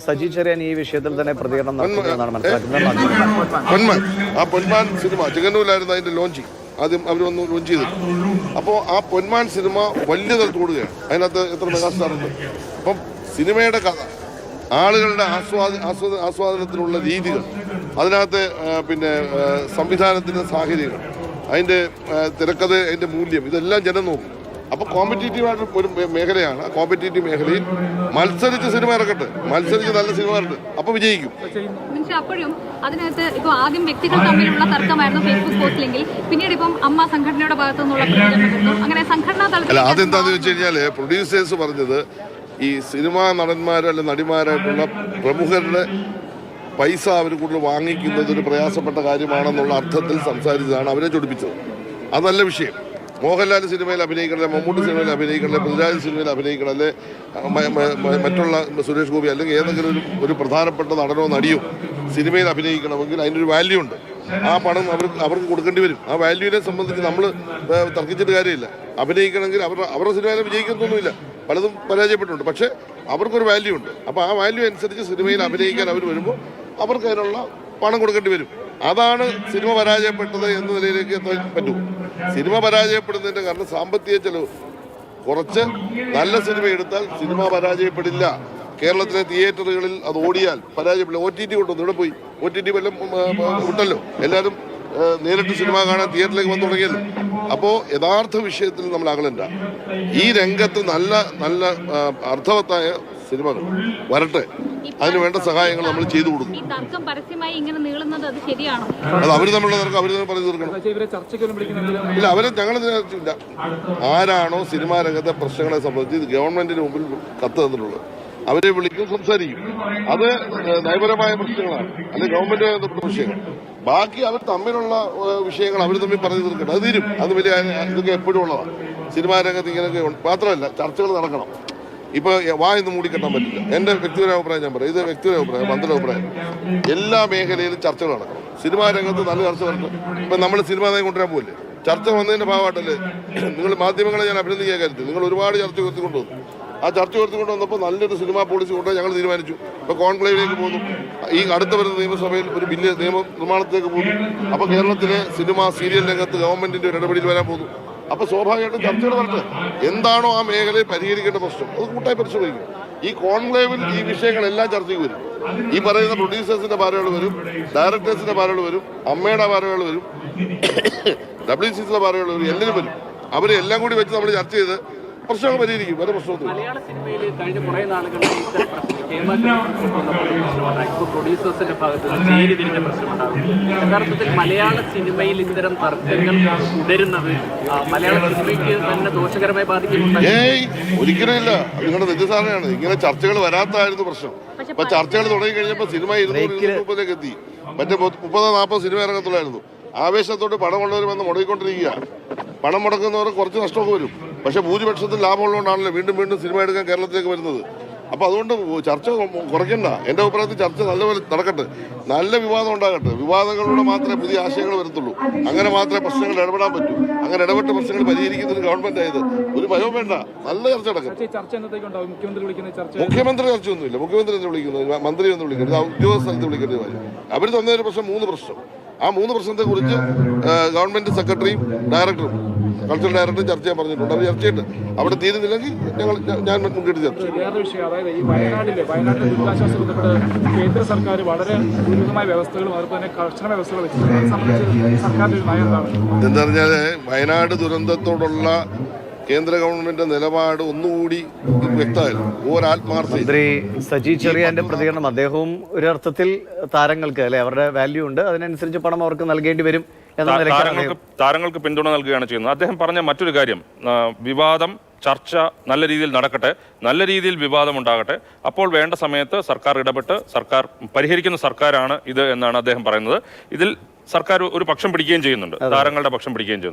സജി ചെറിയാൻ ഈ വിഷയത്തിൽ തന്നെ പ്രതികരണം നടത്തുന്നതാണ് മനസ്സിലാക്കുന്നത്. ആ പൊന്മാൻ സിനിമ ചെങ്ങന്നൂരിലായിരുന്നു അതിന്റെ ലോഞ്ചിങ്. ആദ്യം അവർ വന്ന് ലോഞ്ച് ചെയ്തു. അപ്പോൾ ആ പൊന്മാൻ സിനിമ വലിയ തരത്തിൽ കൂടുകയാണ്. അതിനകത്ത് എത്ര മെഗാസ്റ്റാറുണ്ട്. അപ്പം സിനിമയുടെ കഥ, ആളുകളുടെ ആസ്വാദനത്തിനുള്ള രീതികൾ, അതിനകത്ത് പിന്നെ സംവിധാനത്തിൻ്റെ സാഹചര്യങ്ങൾ, അതിൻ്റെ തിരക്കഥ, അതിൻ്റെ മൂല്യം, ഇതെല്ലാം ജനം നോക്കും. അപ്പോൾ കോമ്പറ്റീറ്റീവായിട്ട് ഒരു മേഖലയാണ്. ആ കോമ്പറ്റീറ്റീവ് മേഖലയിൽ മത്സരിച്ച് സിനിമ ഇറക്കട്ടെ, മത്സരിച്ച് നല്ല സിനിമ ഇറക്കട്ടെ, അപ്പോൾ വിജയിക്കും. അപ്പോഴും അതിനകത്ത് ഇപ്പോൾ ആദ്യം വ്യക്തികൾ തമ്മിലുള്ള തർക്കമായിരുന്നു ഫേസ്ബുക്ക് പോസ്റ്റിലെങ്കിൽ പിന്നീട് ഇപ്പം അമ്മ സംഘടനയുടെ ഭാഗത്തു നിന്നുള്ള അങ്ങനെ സംഘടനാ തലത്തിൽ അല്ല, അതെന്താണെന്ന് വെച്ച് കഴിഞ്ഞാൽ പ്രൊഡ്യൂസേഴ്സ് പറഞ്ഞത് ഈ സിനിമാ നടന്മാർ അല്ലെ നടിമാരായിട്ടുള്ള പ്രമുഖരുടെ പൈസ അവർ കൂടുതൽ വാങ്ങിക്കുന്നത് ഒരു പ്രയാസപ്പെട്ട കാര്യമാണെന്നുള്ള അർത്ഥത്തിൽ സംസാരിച്ചതാണ് അവരെ ചൊടിപ്പിച്ചത്. അത് നല്ല വിഷയം. മോഹൻലാൽ സിനിമയിൽ അഭിനയിക്കണല്ലേ, മമ്മൂട്ടി സിനിമയിൽ അഭിനയിക്കണല്ലേ, പൃഥ്വിരാജ് സിനിമയിൽ അഭിനയിക്കണല്ലേ, മറ്റുള്ള സുരേഷ് ഗോപി അല്ലെങ്കിൽ ഏതെങ്കിലും ഒരു പ്രധാനപ്പെട്ട നടനോ നടിയോ സിനിമയിൽ അഭിനയിക്കണമെങ്കിൽ അതിനൊരു വാല്യൂ ഉണ്ട്. ആ പണം അവർക്ക് കൊടുക്കേണ്ടി വരും. ആ വാല്യൂവിനെ സംബന്ധിച്ച് നമ്മൾ തർക്കിച്ചിട്ട് കാര്യമില്ല. അഭിനയിക്കണമെങ്കിൽ അവരുടെ സിനിമയിൽ വിജയിക്കുന്നൊന്നുമില്ല, പലതും പരാജയപ്പെട്ടിട്ടുണ്ട്. പക്ഷേ അവർക്കൊരു വാല്യൂ ഉണ്ട്. അപ്പോൾ ആ വാല്യൂ അനുസരിച്ച് സിനിമയിൽ അഭിനയിക്കാൻ അവർ വരുമ്പോൾ അവർക്ക് അതിനുള്ള പണം കൊടുക്കേണ്ടി വരും. അതാണ് സിനിമ പരാജയപ്പെട്ടത് എന്ന നിലയിലേക്ക് എത്താൻ പറ്റൂ. സിനിമ പരാജയപ്പെടുന്നതിൻ്റെ കാരണം സാമ്പത്തിക ചെലവ്. കുറച്ച് നല്ല സിനിമ എടുത്താൽ സിനിമ പരാജയപ്പെടില്ല. കേരളത്തിലെ തിയേറ്ററുകളിൽ അത് ഓടിയാൽ പരാജയപ്പെടില്ല. OTT കൊണ്ടുവന്നു, ഇവിടെ പോയി OTT വല്ലതും വിട്ടല്ലോ. എല്ലാവരും നേരിട്ട് സിനിമ കാണാൻ തിയേറ്ററിലേക്ക് വന്നു തുടങ്ങിയല്ലോ. അപ്പോൾ യഥാർത്ഥ വിഷയത്തിൽ നമ്മൾ അകലണ്ട. ഈ രംഗത്ത് നല്ല നല്ല അർത്ഥവത്തായ സിനിമകൾ വരട്ടെ, അതിന് വേണ്ട സഹായങ്ങൾ നമ്മൾ ചെയ്തു കൊടുക്കും. അത് അവർ തമ്മിലുള്ള തർക്കം അവർ തന്നെ പറഞ്ഞു തീർക്കണം. ഇല്ല, അവരെ ഞങ്ങൾ ആരാണോ സിനിമാ രംഗത്തെ പ്രശ്നങ്ങളെ സംബന്ധിച്ച് ഗവൺമെന്റിന് മുമ്പിൽ കത്ത് തന്നിട്ടുള്ളത് അവരെ വിളിക്കും, സംസാരിക്കും. അത് നയപരമായ പ്രശ്നങ്ങളാണ്, അല്ലെങ്കിൽ ഗവൺമെന്റ് ബന്ധപ്പെട്ട വിഷയങ്ങൾ. ബാക്കി അവർ തമ്മിലുള്ള വിഷയങ്ങൾ അവർ തമ്മിൽ പറഞ്ഞു തീർക്കട്ടെ, അത് തീരും. അത് വലിയ ഇതൊക്കെ എപ്പോഴും ഉള്ളതാണ് സിനിമാ രംഗത്ത്. ഇങ്ങനെയൊക്കെ മാത്രമല്ല, ചർച്ചകൾ നടക്കണം. ഇപ്പോൾ വായൊന്നും മൂടിക്കെട്ടാൻ പറ്റില്ല. എൻ്റെ വ്യക്തിപരമായ അഭിപ്രായം ഞാൻ പറയാം. ഇത് വ്യക്തിപരമായ അഭിപ്രായം, മന്ത്രിയുടെ അഭിപ്രായം. എല്ലാ മേഖലയിലും ചർച്ചകൾ നടക്കണം. സിനിമാ രംഗത്ത് നല്ല ചർച്ച വരണം. ഇപ്പം നമ്മൾ സിനിമ നയം കൊണ്ടുവരാൻ പോകില്ലേ, ചർച്ച വന്നതിൻ്റെ ഭാഗമായിട്ടല്ലേ. നിങ്ങൾ മാധ്യമങ്ങളെ ഞാൻ അഭിനന്ദിക്കാൻ കാര്യത്തിൽ നിങ്ങൾ ഒരുപാട് ചർച്ച ഉയർത്തിക്കൊണ്ടുവന്നു. ആ ചർച്ച ഉയർത്തിക്കൊണ്ടുവന്നപ്പോൾ നല്ലൊരു സിനിമാ പോളിസി കൊണ്ടുപോയി ഞങ്ങൾ തീരുമാനിച്ചു. ഇപ്പോൾ കോൺക്ലേവിലേക്ക് പോകുന്നു. ഈ അടുത്ത വരുന്ന നിയമസഭയിൽ ഒരു ബില്ല് നിയമ നിർമ്മാണത്തിലേക്ക് പോകുന്നു. അപ്പോൾ കേരളത്തിലെ സിനിമ സീരിയൽ രംഗത്ത് ഗവൺമെന്റിന്റെ ഒരു ഇടപെടൽ വരാൻ പോകുന്നു. അപ്പോൾ സ്വാഭാവികമായിട്ടും ചർച്ചകൾ നടത്തുക. എന്താണോ ആ മേഖലയിൽ പരിഹരിക്കേണ്ട പ്രശ്നം അത് കൂട്ടായി പരിശോധിക്കും. ഈ കോൺക്ലേവിൽ ഈ വിഷയങ്ങളെല്ലാം ചർച്ചയ്ക്ക് വരും. ഈ പറയുന്ന പ്രൊഡ്യൂസേഴ്സിന്റെ ഭാരകൾ വരും, ഡയറക്ടേഴ്സിന്റെ ഭാരകൾ വരും, അമ്മയുടെ ഭാരകൾ വരും, WCCയുടെ ഭാരകൾ വരും, എല്ലാവരും വരും. അവരെ എല്ലാം കൂടി വെച്ച് നമ്മൾ ചർച്ച ചെയ്ത് പ്രശ്നങ്ങൾ പരിഹരിക്കും. വേറെ പ്രശ്നമൊന്നും മലയാള സിനിമയിൽ കഴിഞ്ഞ കുറേ നാളുകളിൽ പ്രൊഡ്യൂസേഴ്സിന്റെ ഭാഗത്ത് ചേരിതിരിഞ്ഞ പ്രശ്നമുണ്ടാകും. യഥാർത്ഥത്തിൽ മലയാള സിനിമയിൽ ഇത്തരം തർക്കങ്ങൾ തുടരുന്നത് മലയാള സിനിമയ്ക്ക് തന്നെ ദോഷകരമായി ബാധിക്കുന്നുണ്ട്. ഒരിക്കലും ഇല്ല. നിങ്ങളുടെ തെറ്റിദ്ധാരണയാണ്. ഇങ്ങനെ ചർച്ചകൾ വരാത്തായിരുന്നു പ്രശ്നം. ഇപ്പൊ ചർച്ചകൾ തുടങ്ങി കഴിഞ്ഞപ്പോൾ സിനിമ 200-230 എത്തി. മറ്റേ 30-40 സിനിമ ഇറങ്ങത്തുള്ളായിരുന്നു. ആവേശത്തോട് പണമുള്ളവർ വന്ന് മുടങ്ങിക്കൊണ്ടിരിക്കുക. പണം മുടക്കുന്നവർ കുറച്ച് നഷ്ടമൊക്കെ വരും. പക്ഷെ ഭൂരിപക്ഷത്തിൽ ലാഭമുള്ളതുകൊണ്ടാണല്ലോ വീണ്ടും വീണ്ടും സിനിമ എടുക്കാൻ കേരളത്തിലേക്ക് വരുന്നത്. അപ്പോൾ അതുകൊണ്ട് ചർച്ച കുറയ്ക്കണ്ട. എൻ്റെ അഭിപ്രായത്തിൽ ചർച്ച നല്ലപോലെ നടക്കട്ടെ, നല്ല വിവാദം ഉണ്ടാകട്ടെ. വിവാദങ്ങളിലൂടെ മാത്രമേ പുതിയ ആശയങ്ങൾ വരത്തുള്ളൂ. അങ്ങനെ മാത്രമേ പ്രശ്നങ്ങൾ ഇടപെടാൻ പറ്റൂ. അങ്ങനെ ഇടപെട്ട പ്രശ്നങ്ങൾ പരിഹരിക്കുന്നതിന് ഗവൺമെന്റ് ആയത് ഒരു ഭയവും വേണ്ട. നല്ല ചർച്ച നടക്കട്ടെ. മുഖ്യമന്ത്രി ചർച്ചയൊന്നുമില്ല. മുഖ്യമന്ത്രി എന്ന് വിളിക്കുന്നത്, മന്ത്രി എന്ന് വിളിക്കുന്നത്, ഉദ്യോഗസ്ഥ സ്ഥലത്ത് വിളിക്കേണ്ട കാര്യം. അവർ തന്നൊരു പ്രശ്നം 3 പ്രശ്നം. ആ 3 പ്രശ്നത്തെ കുറിച്ച് ഗവൺമെന്റ് സെക്രട്ടറിയും ഡയറക്ടറും കൾച്ചറൽ ഡയറക്ടറും ചർച്ച ചെയ്യാൻ പറഞ്ഞിട്ടുണ്ട്. അവർ ചർച്ച ചെയ്തിട്ട് അവിടെ തീരുന്നില്ലെങ്കിൽ ഞാൻ മുൻകൂട്ടി ചർച്ച. വേറെ വിഷയം, അതായത് ഈ വയനാട്ടിലെ ദുരിതാശ്വാസ ബന്ധപ്പെട്ട് കേന്ദ്ര സർക്കാർ വളരെ ദുരിതമായ വ്യവസ്ഥകളും അതുപോലെ തന്നെ കർശന വ്യവസ്ഥകൾ വെച്ചിട്ടുണ്ട്. സംബന്ധിച്ച് സർക്കാരിന്റെ ഒരു നയം എന്താണ്? എന്താ പറഞ്ഞാൽ വയനാട് ദുരന്തത്തോടുള്ള കേന്ദ്ര ഗവൺമെന്റ് നിലപാട് ഒന്നുകൂടി വ്യക്തമായിരുന്നു. മന്ത്രി സജി ചെറിയാന്റെ പ്രതികരണം, അദ്ദേഹവും ഒരു അർത്ഥത്തിൽ താരങ്ങൾക്ക് അല്ലെ അവരുടെ വാല്യൂ ഉണ്ട്, അതിനനുസരിച്ച് പണം അവർക്ക് നൽകേണ്ടി വരും എന്ന താരങ്ങൾക്ക് പിന്തുണ നൽകുകയാണ് ചെയ്യുന്നത്. അദ്ദേഹം പറഞ്ഞ മറ്റൊരു കാര്യം, വിവാദം ചർച്ച നല്ല രീതിയിൽ നടക്കട്ടെ, നല്ല രീതിയിൽ വിവാദം ഉണ്ടാകട്ടെ, അപ്പോൾ വേണ്ട സമയത്ത് സർക്കാർ ഇടപെട്ട് സർക്കാർ പരിഹരിക്കുന്ന സർക്കാരാണ് ഇത് എന്നാണ് അദ്ദേഹം പറയുന്നത്. ഇതിൽ സർക്കാർ ഒരു പക്ഷം പിടിക്കുകയും ചെയ്യുന്നുണ്ട്, താരങ്ങളുടെ പക്ഷം പിടിക്കുകയും ചെയ്യുന്നുണ്ട്.